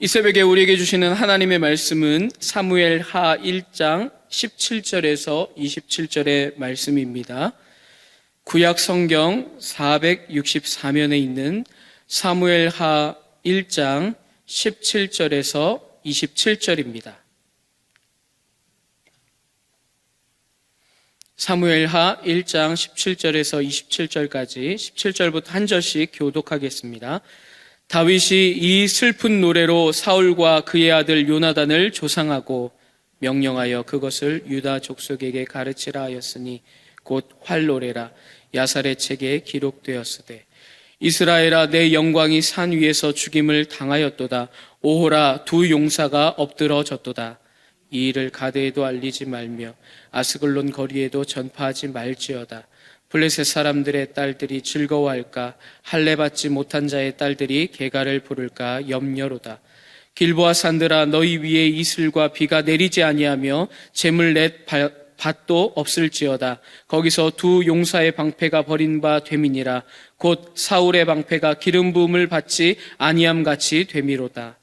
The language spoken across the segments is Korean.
이 새벽에 우리에게 주시는 하나님의 말씀은 사무엘하 1장 17절에서 27절의 말씀입니다. 구약 성경 464면에 있는 사무엘하 1장 17절에서 27절입니다. 사무엘하 1장 17절에서 27절까지 17절부터 한 절씩 교독하겠습니다. 다윗이 이 슬픈 노래로 사울과 그의 아들 요나단을 조상하고 명령하여 그것을 유다 족속에게 가르치라 하였으니 곧 활노래라. 야살의 책에 기록되었으되 이스라엘아, 내 영광이 산 위에서 죽임을 당하였도다. 오호라, 두 용사가 엎드러졌도다. 이 일을 가드에도 알리지 말며 아스글론 거리에도 전파하지 말지어다. 블레셋 사람들의 딸들이 즐거워할까? 할례 받지 못한 자의 딸들이 개가를 부를까 염려로다. 길보아 산들아, 너희 위에 이슬과 비가 내리지 아니하며 재물 넷 밭도 없을지어다. 거기서 두 용사의 방패가 버린 바 됨이니라. 곧 사울의 방패가 기름 부음을 받지 아니함 같이 됨이로다.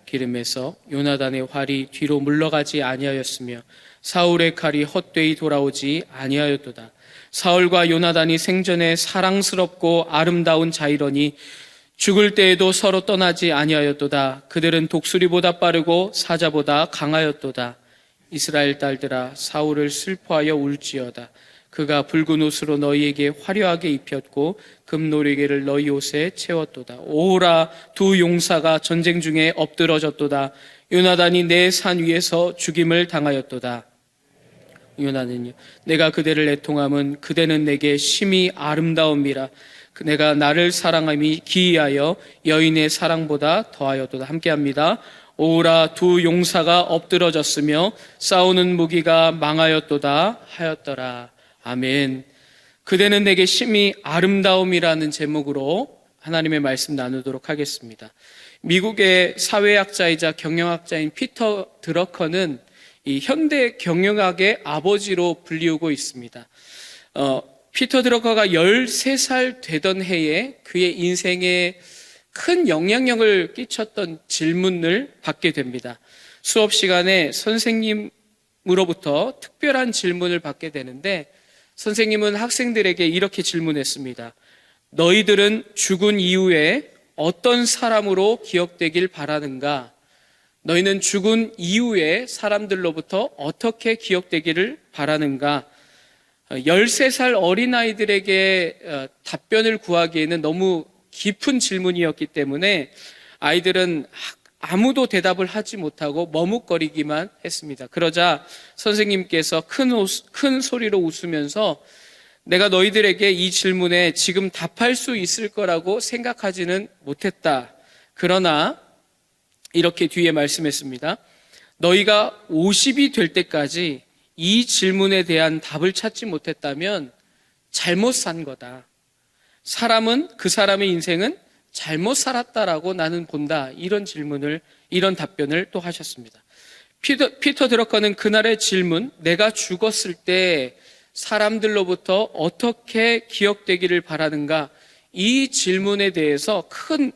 기름에서 요나단의 활이 뒤로 물러가지 아니하였으며 사울의 칼이 헛되이 돌아오지 아니하였도다. 사울과 요나단이 생전에 사랑스럽고 아름다운 자이러니 죽을 때에도 서로 떠나지 아니하였도다. 그들은 독수리보다 빠르고 사자보다 강하였도다. 이스라엘 딸들아, 사울을 슬퍼하여 울지어다. 그가 붉은 옷으로 너희에게 화려하게 입혔고 금노리개를 너희 옷에 채웠도다. 오호라, 두 용사가 전쟁 중에 엎드러졌도다. 요나단이 내 산 위에서 죽임을 당하였도다. 요나단은요, 내가 그대를 애통함은 그대는 내게 심히 아름다움이라. 내가 나를 사랑함이 기이하여 여인의 사랑보다 더하였도다. 함께합니다. 오라, 두 용사가 엎드러졌으며 싸우는 무기가 망하였도다 하였더라. 아멘. 그대는 내게 심히 아름다움이라는 제목으로 하나님의 말씀 나누도록 하겠습니다. 미국의 사회학자이자 경영학자인 피터 드러커는 이 현대 경영학의 아버지로 불리우고 있습니다. 피터 드러커가 13살 되던 해에 그의 인생에 큰 영향력을 끼쳤던 질문을 받게 됩니다. 수업 시간에 선생님으로부터 특별한 질문을 받게 되는데, 선생님은 학생들에게 이렇게 질문했습니다. 너희들은 죽은 이후에 어떤 사람으로 기억되길 바라는가? 너희는 죽은 이후에 사람들로부터 어떻게 기억되기를 바라는가? 13살 어린아이들에게 답변을 구하기에는 너무 깊은 질문이었기 때문에 아이들은 아무도 대답을 하지 못하고 머뭇거리기만 했습니다. 그러자 선생님께서 큰 소리로 웃으면서 내가 너희들에게 이 질문에 지금 답할 수 있을 거라고 생각하지는 못했다. 그러나 이렇게 뒤에 말씀했습니다. 너희가 50이 될 때까지 이 질문에 대한 답을 찾지 못했다면 잘못 산 거다. 사람은, 그 사람의 인생은 잘못 살았다라고 나는 본다. 이런 답변을 또 하셨습니다. 피터 드러커는 그날의 질문, 내가 죽었을 때 사람들로부터 어떻게 기억되기를 바라는가? 이 질문에 대해서 큰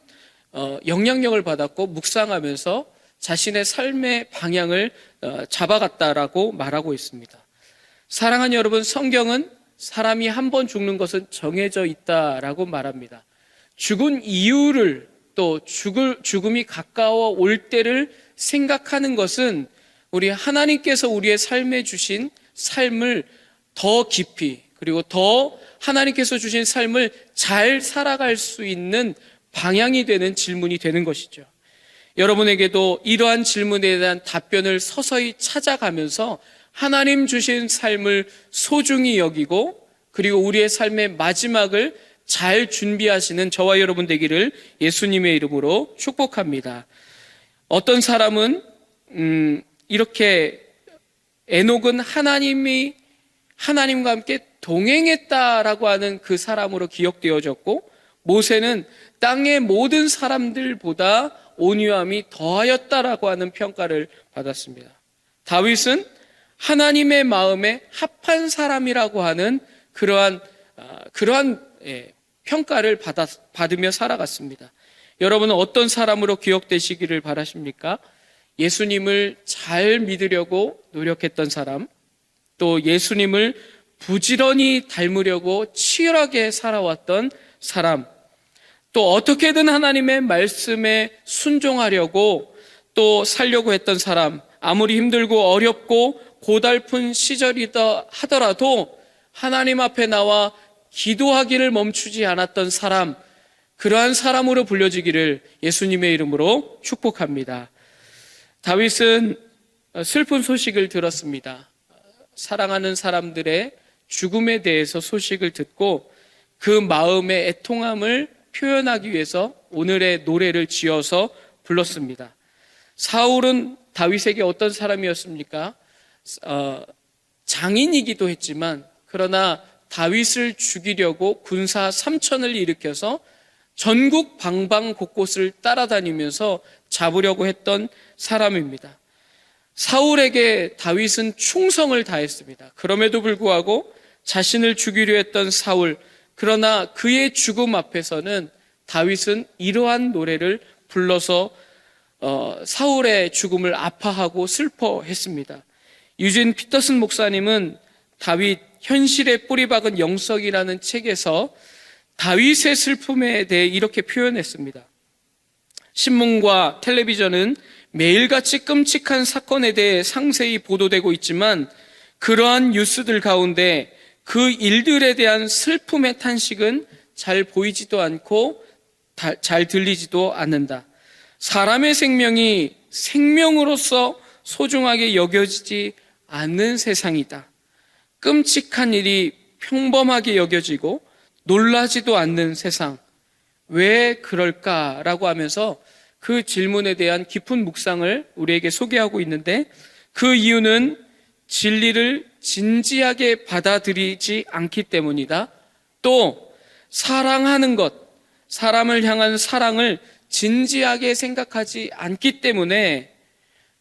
영향력을 받았고 묵상하면서 자신의 삶의 방향을 잡아갔다라고 말하고 있습니다. 사랑하는 여러분, 성경은 사람이 한 번 죽는 것은 정해져 있다라고 말합니다. 죽은 이유를, 또 죽음이 가까워 올 때를 생각하는 것은 우리 하나님께서 우리의 삶에 주신 삶을 더 깊이, 그리고 더 하나님께서 주신 삶을 잘 살아갈 수 있는 방향이 되는 질문이 되는 것이죠. 여러분에게도 이러한 질문에 대한 답변을 서서히 찾아가면서 하나님 주신 삶을 소중히 여기고, 그리고 우리의 삶의 마지막을 잘 준비하시는 저와 여러분 되기를 예수님의 이름으로 축복합니다. 어떤 사람은 이렇게 에녹은 하나님과 함께 동행했다라고 하는 그 사람으로 기억되어졌고, 모세는 땅의 모든 사람들보다 온유함이 더하였다라고 하는 평가를 받았습니다. 다윗은 하나님의 마음에 합한 사람이라고 하는 그러한 평가를 받으며 살아갔습니다. 여러분은 어떤 사람으로 기억되시기를 바라십니까? 예수님을 잘 믿으려고 노력했던 사람, 또 예수님을 부지런히 닮으려고 치열하게 살아왔던 사람, 또 어떻게든 하나님의 말씀에 순종하려고 또 살려고 했던 사람, 아무리 힘들고 어렵고 고달픈 시절이다 하더라도 하나님 앞에 나와 기도하기를 멈추지 않았던 사람, 그러한 사람으로 불려지기를 예수님의 이름으로 축복합니다. 다윗은 슬픈 소식을 들었습니다. 사랑하는 사람들의 죽음에 대해서 소식을 듣고 그 마음의 애통함을 표현하기 위해서 오늘의 노래를 지어서 불렀습니다. 사울은 다윗에게 어떤 사람이었습니까? 장인이기도 했지만 그러나 다윗을 죽이려고 군사 3천을 일으켜서 전국 방방 곳곳을 따라다니면서 잡으려고 했던 사람입니다. 사울에게 다윗은 충성을 다했습니다. 그럼에도 불구하고 자신을 죽이려 했던 사울, 그러나 그의 죽음 앞에서는 다윗은 이러한 노래를 불러서 사울의 죽음을 아파하고 슬퍼했습니다. 유진 피터슨 목사님은 다윗 현실에 뿌리박은 영성이라는 책에서 다윗의 슬픔에 대해 이렇게 표현했습니다. 신문과 텔레비전은 매일같이 끔찍한 사건에 대해 상세히 보도되고 있지만 그러한 뉴스들 가운데 그 일들에 대한 슬픔의 탄식은 잘 보이지도 않고 잘 들리지도 않는다. 사람의 생명이 생명으로서 소중하게 여겨지지 않는 세상이다. 끔찍한 일이 평범하게 여겨지고 놀라지도 않는 세상. 왜 그럴까라고 하면서 그 질문에 대한 깊은 묵상을 우리에게 소개하고 있는데, 그 이유는 진리를 진지하게 받아들이지 않기 때문이다. 또 사랑하는 것, 사람을 향한 사랑을 진지하게 생각하지 않기 때문에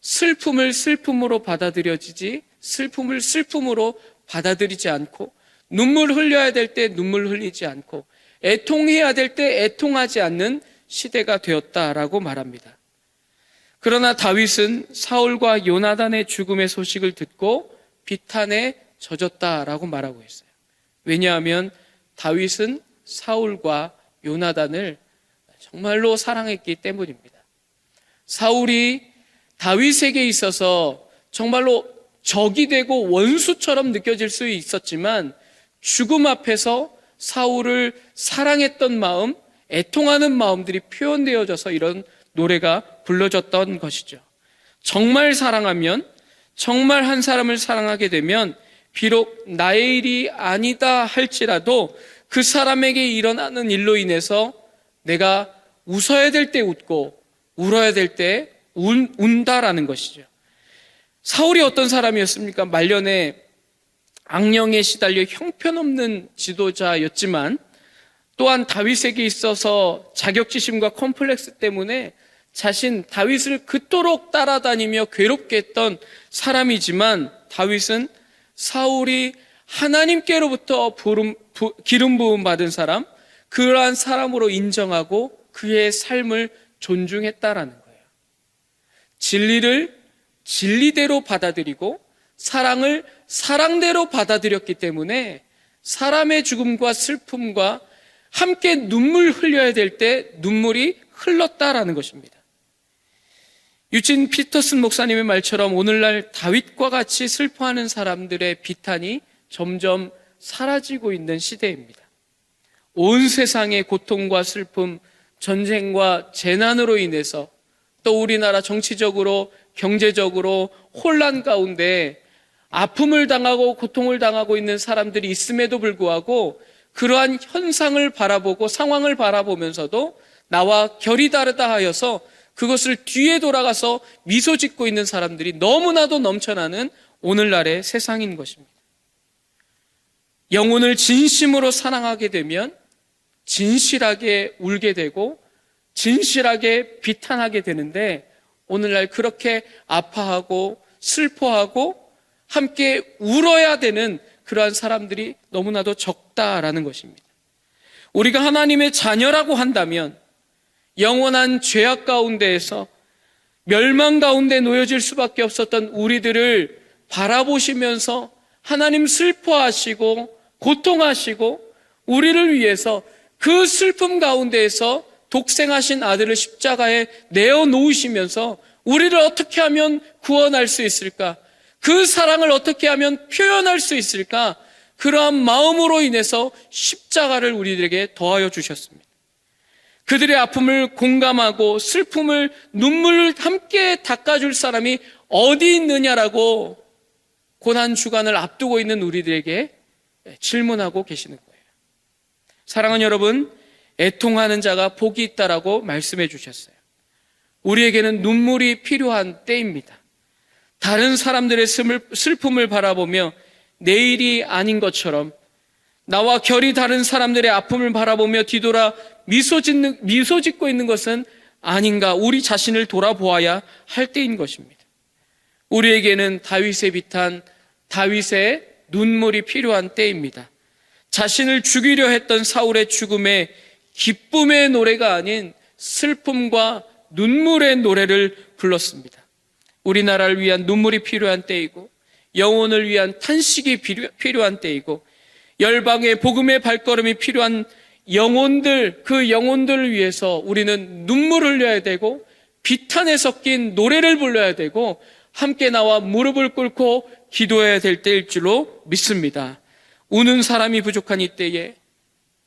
슬픔을 슬픔으로 받아들여지지, 슬픔을 슬픔으로 받아들이지 않고, 눈물 흘려야 될 때 눈물 흘리지 않고, 애통해야 될 때 애통하지 않는 시대가 되었다라고 말합니다. 그러나 다윗은 사울과 요나단의 죽음의 소식을 듣고 비탄에 젖었다라고 말하고 있어요. 왜냐하면 다윗은 사울과 요나단을 정말로 사랑했기 때문입니다. 사울이 다윗에게 있어서 정말로 적이 되고 원수처럼 느껴질 수 있었지만 죽음 앞에서 사울을 사랑했던 마음, 애통하는 마음들이 표현되어져서 이런 노래가 불러졌던 것이죠. 정말 사랑하면, 정말 한 사람을 사랑하게 되면 비록 나의 일이 아니다 할지라도 그 사람에게 일어나는 일로 인해서 내가 웃어야 될 때 웃고 울어야 될 때 운다라는 것이죠. 사울이 어떤 사람이었습니까? 말년에 악령에 시달려 형편없는 지도자였지만 또한 다윗에게 있어서 자격지심과 컴플렉스 때문에 자신 다윗을 그토록 따라다니며 괴롭게 했던 사람이지만 다윗은 사울이 하나님께로부터 기름 부음 받은 사람, 그러한 사람으로 인정하고 그의 삶을 존중했다라는 거예요. 진리를 진리대로 받아들이고 사랑을 사랑대로 받아들였기 때문에 사람의 죽음과 슬픔과 함께 눈물 흘려야 될 때 눈물이 흘렀다라는 것입니다. 유진 피터슨 목사님의 말처럼 오늘날 다윗과 같이 슬퍼하는 사람들의 비탄이 점점 사라지고 있는 시대입니다. 온 세상의 고통과 슬픔, 전쟁과 재난으로 인해서 또 우리나라 정치적으로 경제적으로 혼란 가운데 아픔을 당하고 고통을 당하고 있는 사람들이 있음에도 불구하고 그러한 현상을 바라보고 상황을 바라보면서도 나와 결이 다르다 하여서 그것을 뒤에 돌아가서 미소 짓고 있는 사람들이 너무나도 넘쳐나는 오늘날의 세상인 것입니다. 영혼을 진심으로 사랑하게 되면 진실하게 울게 되고 진실하게 비탄하게 되는데 오늘날 그렇게 아파하고 슬퍼하고 함께 울어야 되는 그러한 사람들이 너무나도 적다라는 것입니다. 우리가 하나님의 자녀라고 한다면 영원한 죄악 가운데에서 멸망 가운데 놓여질 수밖에 없었던 우리들을 바라보시면서 하나님 슬퍼하시고 고통하시고 우리를 위해서 그 슬픔 가운데에서 독생하신 아들을 십자가에 내어놓으시면서 우리를 어떻게 하면 구원할 수 있을까? 그 사랑을 어떻게 하면 표현할 수 있을까? 그러한 마음으로 인해서 십자가를 우리들에게 더하여 주셨습니다. 그들의 아픔을 공감하고 슬픔을 눈물을 함께 닦아줄 사람이 어디 있느냐라고 고난주간을 앞두고 있는 우리들에게 질문하고 계시는 거예요. 사랑하는 여러분, 애통하는 자가 복이 있다라고 말씀해 주셨어요. 우리에게는 눈물이 필요한 때입니다. 다른 사람들의 슬픔을 바라보며 내일이 아닌 것처럼 나와 결이 다른 사람들의 아픔을 바라보며 뒤돌아 미소 짓고 있는 것은 아닌가, 우리 자신을 돌아보아야 할 때인 것입니다. 우리에게는 다윗의 비탄, 다윗의 눈물이 필요한 때입니다. 자신을 죽이려 했던 사울의 죽음에 기쁨의 노래가 아닌 슬픔과 눈물의 노래를 불렀습니다. 우리나라를 위한 눈물이 필요한 때이고 영혼을 위한 탄식이 필요한 때이고 열방의 복음의 발걸음이 필요한 영혼들, 그 영혼들을 위해서 우리는 눈물을 흘려야 되고 비탄에 섞인 노래를 불러야 되고 함께 나와 무릎을 꿇고 기도해야 될 때일 줄로 믿습니다. 우는 사람이 부족한 이때에,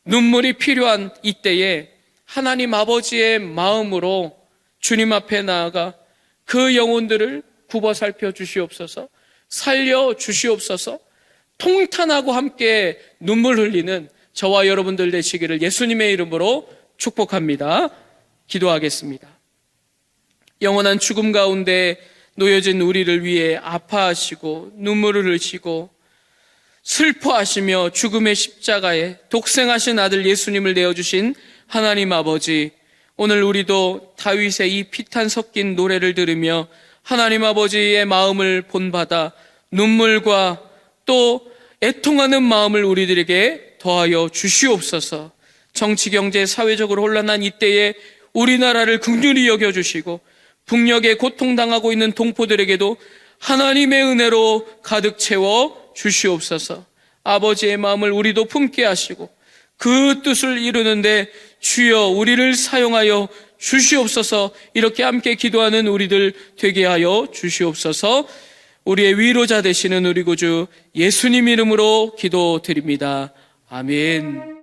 눈물이 필요한 이때에 하나님 아버지의 마음으로 주님 앞에 나아가 그 영혼들을 굽어 살펴 주시옵소서, 살려 주시옵소서, 통탄하고 함께 눈물 흘리는 저와 여러분들 되시기를 예수님의 이름으로 축복합니다. 기도하겠습니다. 영원한 죽음 가운데 놓여진 우리를 위해 아파하시고 눈물을 흘리시고 슬퍼하시며 죽음의 십자가에 독생하신 아들 예수님을 내어주신 하나님 아버지, 오늘 우리도 다윗의 이 피탄 섞인 노래를 들으며 하나님 아버지의 마음을 본받아 눈물과 또 애통하는 마음을 우리들에게 더하여 주시옵소서. 정치, 경제, 사회적으로 혼란한 이때에 우리나라를 긍휼히 여겨주시고 북녘에 고통당하고 있는 동포들에게도 하나님의 은혜로 가득 채워 주시옵소서. 아버지의 마음을 우리도 품게 하시고 그 뜻을 이루는데 주여 우리를 사용하여 주시옵소서. 이렇게 함께 기도하는 우리들 되게 하여 주시옵소서. 우리의 위로자 되시는 우리 구주 예수님 이름으로 기도드립니다. 아멘.